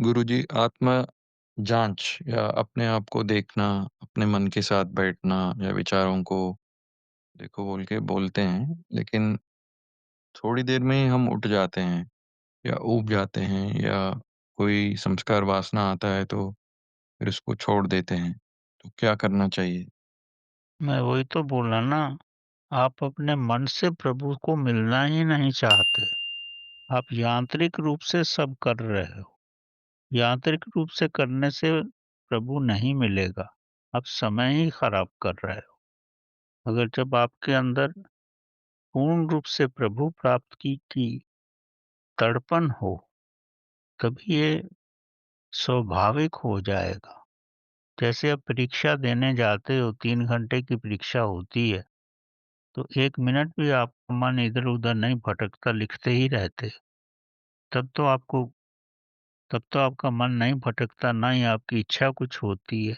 गुरुजी, आत्म जांच या अपने आप को देखना, अपने मन के साथ बैठना या विचारों को देखो बोल के बोलते हैं, लेकिन थोड़ी देर में ही हम उठ जाते हैं या ऊब जाते हैं या कोई संस्कार वासना आता है तो फिर उसको छोड़ देते हैं। तो क्या करना चाहिए? मैं वही तो बोला ना, आप अपने मन से प्रभु को मिलना ही नहीं चाहते। आप यांत्रिक रूप से सब कर रहे हो। यांत्रिक रूप से करने से प्रभु नहीं मिलेगा। आप समय ही खराब कर रहे हो। अगर जब आपके अंदर पूर्ण रूप से प्रभु प्राप्त की तड़पन हो, तभी ये स्वाभाविक हो जाएगा। जैसे आप परीक्षा देने जाते हो, 3 घंटे की परीक्षा होती है, तो 1 मिनट भी आपका मन इधर-उधर नहीं भटकता, लिखते ही रहते। तब तो आपको तब तो आपका मन नहीं भटकता, ना ही आपकी इच्छा कुछ होती है,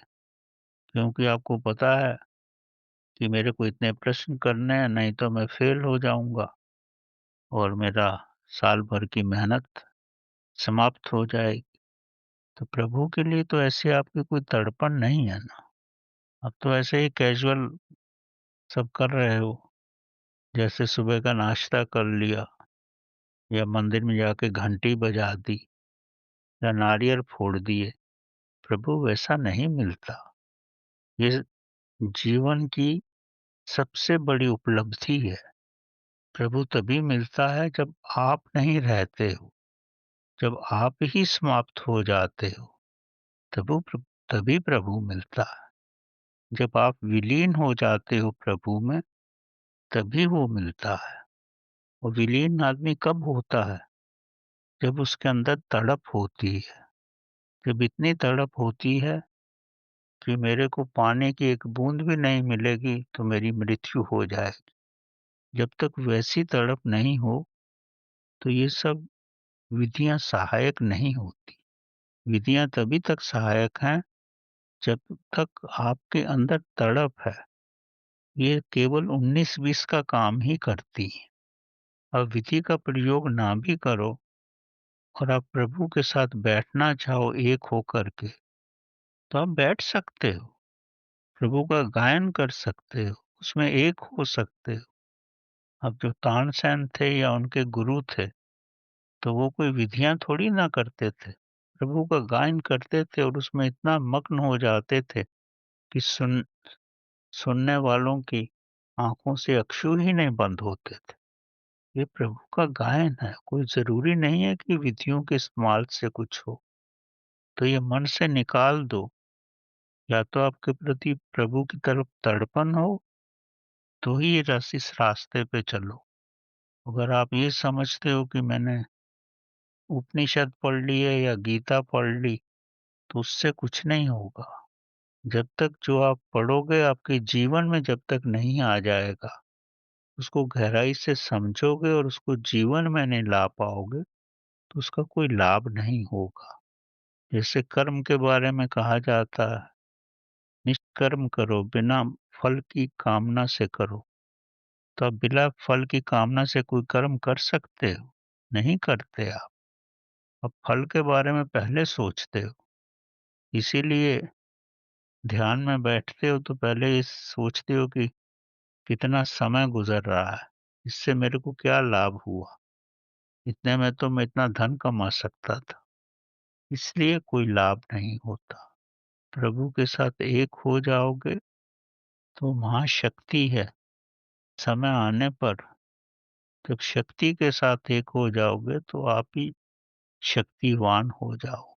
क्योंकि आपको पता है कि मेरे को इतने प्रश्न करने हैं, नहीं तो मैं फेल हो जाऊँगा और मेरा साल भर की मेहनत समाप्त हो जाएगी। तो प्रभु के लिए तो ऐसे आपकी कोई तड़पन नहीं है ना। आप तो ऐसे ही कैज़ुअल सब कर रहे हो, जैसे सुबह का नाश्ता कर लिया या मंदिर में जाके घंटी बजा दी या नारियल फोड़ दिए। प्रभु वैसा नहीं मिलता। ये जीवन की सबसे बड़ी उपलब्धि है। प्रभु तभी मिलता है जब आप नहीं रहते हो, जब आप ही समाप्त हो जाते हो, तभी प्रभु मिलता है। जब आप विलीन हो जाते हो प्रभु में, तभी वो मिलता है। और विलीन आदमी कब होता है? जब उसके अंदर तड़प होती है। जब इतनी तड़प होती है कि मेरे को पानी की एक बूंद भी नहीं मिलेगी तो मेरी मृत्यु हो जाएगी। जब तक वैसी तड़प नहीं हो, तो ये सब विधियाँ सहायक नहीं होती। विधियाँ तभी तक सहायक हैं जब तक आपके अंदर तड़प है। ये केवल 19-20 का काम ही करती हैं। अब विधि का प्रयोग ना भी करो और आप प्रभु के साथ बैठना चाहो एक होकर के, तो आप बैठ सकते हो। प्रभु का गायन कर सकते हो, उसमें एक हो सकते हो। अब जो तानसेन थे या उनके गुरु थे, तो वो कोई विधियाँ थोड़ी ना करते थे। प्रभु का गायन करते थे और उसमें इतना मग्न हो जाते थे कि सुनने वालों की आँखों से अश्रु ही नहीं बंद होते थे। ये प्रभु का गायन है, कोई ज़रूरी नहीं है कि विधियों के इस्तेमाल से कुछ हो। तो ये मन से निकाल दो, या तो आपके प्रति प्रभु की तरफ तड़पन हो, तो ही ये इस रास्ते पे चलो। अगर आप ये समझते हो कि मैंने उपनिषद पढ़ ली है या गीता पढ़ ली, तो उससे कुछ नहीं होगा। जब तक जो आप पढ़ोगे आपके जीवन में जब तक नहीं आ जाएगा, उसको गहराई से समझोगे और उसको जीवन में नहीं ला पाओगे, तो उसका कोई लाभ नहीं होगा। जैसे कर्म के बारे में कहा जाता है, निष्कर्म करो, बिना फल की कामना से करो। तो आप बिना फल की कामना से कोई कर्म कर सकते हो? नहीं करते आप। अब फल के बारे में पहले सोचते हो। इसीलिए ध्यान में बैठते हो तो पहले ये सोचते हो कि कितना समय गुज़र रहा है, इससे मेरे को क्या लाभ हुआ? इतने में तो मैं इतना धन कमा सकता था। इसलिए कोई लाभ नहीं होता। प्रभु के साथ एक हो जाओगे तो महाशक्ति है। समय आने पर जब शक्ति के साथ एक हो जाओगे तो आप ही शक्तिवान हो जाओ।